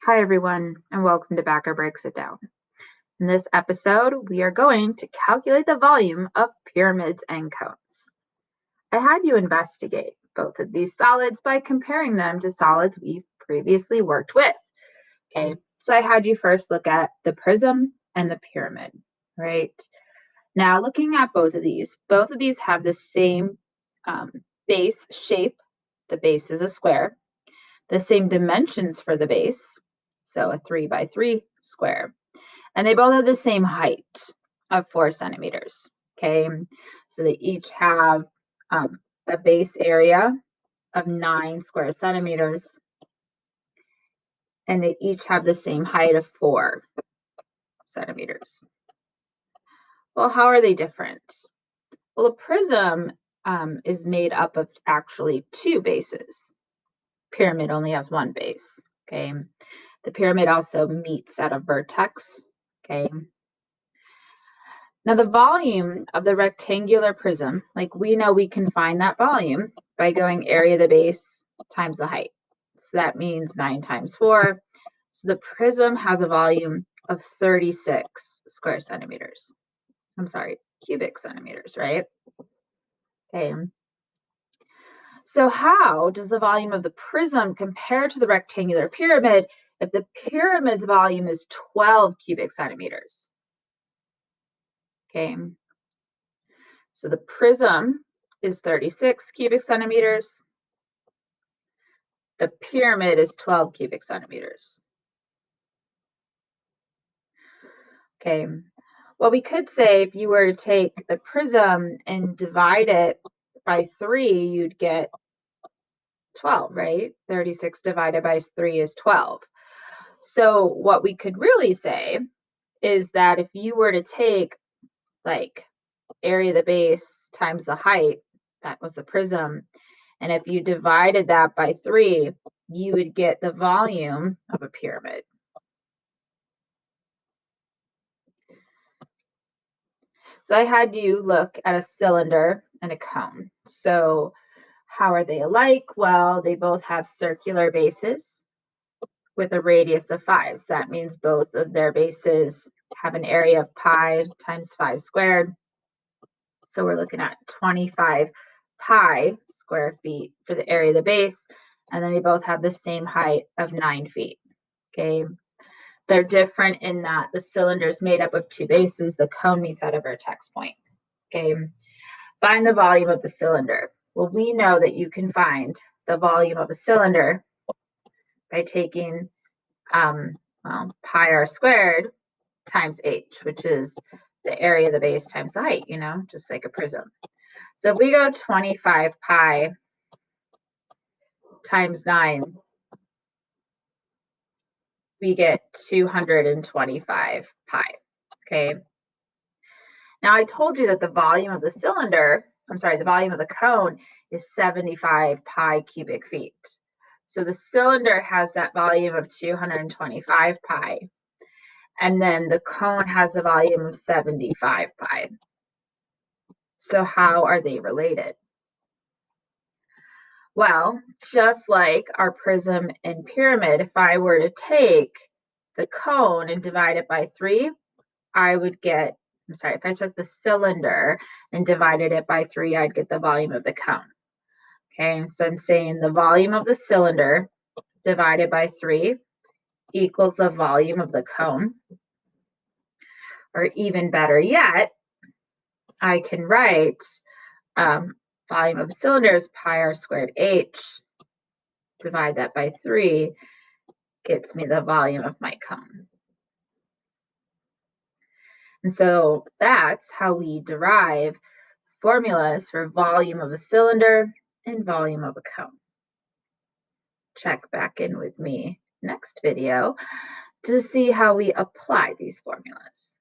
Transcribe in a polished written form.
Hi, everyone, and welcome to Backer Breaks It Down. In this episode, we are going to calculate the volume of pyramids and cones. I had you investigate both of these solids by comparing them to solids we've previously worked with. Okay, so I had you first look at the prism and the pyramid, right? Now, looking at both of these have the same base shape. The base is a square. The same dimensions for the base, so a 3 by 3 square. And they both have the same height of 4 centimeters, okay? So they each have a base area of 9 square centimeters, and they each have the same height of 4 centimeters. Well, how are they different? Well, a prism is made up of actually 2 bases. Pyramid only has 1 base, okay? The pyramid also meets at a vertex, okay? Now the volume of the rectangular prism, like we know we can find that volume by going area of the base times the height. So that means 9 times 4. So the prism has a volume of 36 square centimeters. I'm sorry, cubic centimeters, right? Okay. So how does the volume of the prism compare to the rectangular pyramid if the pyramid's volume is 12 cubic centimeters? Okay, so the prism is 36 cubic centimeters. The pyramid is 12 cubic centimeters. Okay, well, we could say if you were to take the prism and divide it by 3, you'd get 12, right? 36 divided by 3 is 12. So what we could really say is that if you were to take like area of the base times the height, that was the prism, and if you divided that by 3, you would get the volume of a pyramid. So I had you look at a cylinder and a cone. So how are they alike? Well, they both have circular bases with a radius of 5. So that means both of their bases have an area of pi times 5 squared. So we're looking at 25 pi square feet for the area of the base. And then they both have the same height of 9 feet. Okay. They're different in that the cylinder is made up of 2 bases. The cone meets at a vertex point. Okay. Find the volume of the cylinder. Well, we know that you can find the volume of a cylinder by taking pi r squared times h, which is the area of the base times the height, just like a prism. So if we go 25 pi times 9, we get 225 pi, okay? Now I told you that the volume of the the volume of the cone is 75 pi cubic feet. So the cylinder has that volume of 225 pi, and then the cone has a volume of 75 pi. So how are they related? Well, just like our prism and pyramid, if I were to take the cone and divide it by 3, I would get, if I took the cylinder and divided it by 3, I'd get the volume of the cone. Okay, so I'm saying the volume of the cylinder divided by 3 equals the volume of the cone. Or even better yet, I can write volume of a cylinder is pi r squared h. Divide that by 3 gets me the volume of my cone. And so that's how we derive formulas for volume of a cylinder and volume of a cone. Check back in with me next video to see how we apply these formulas.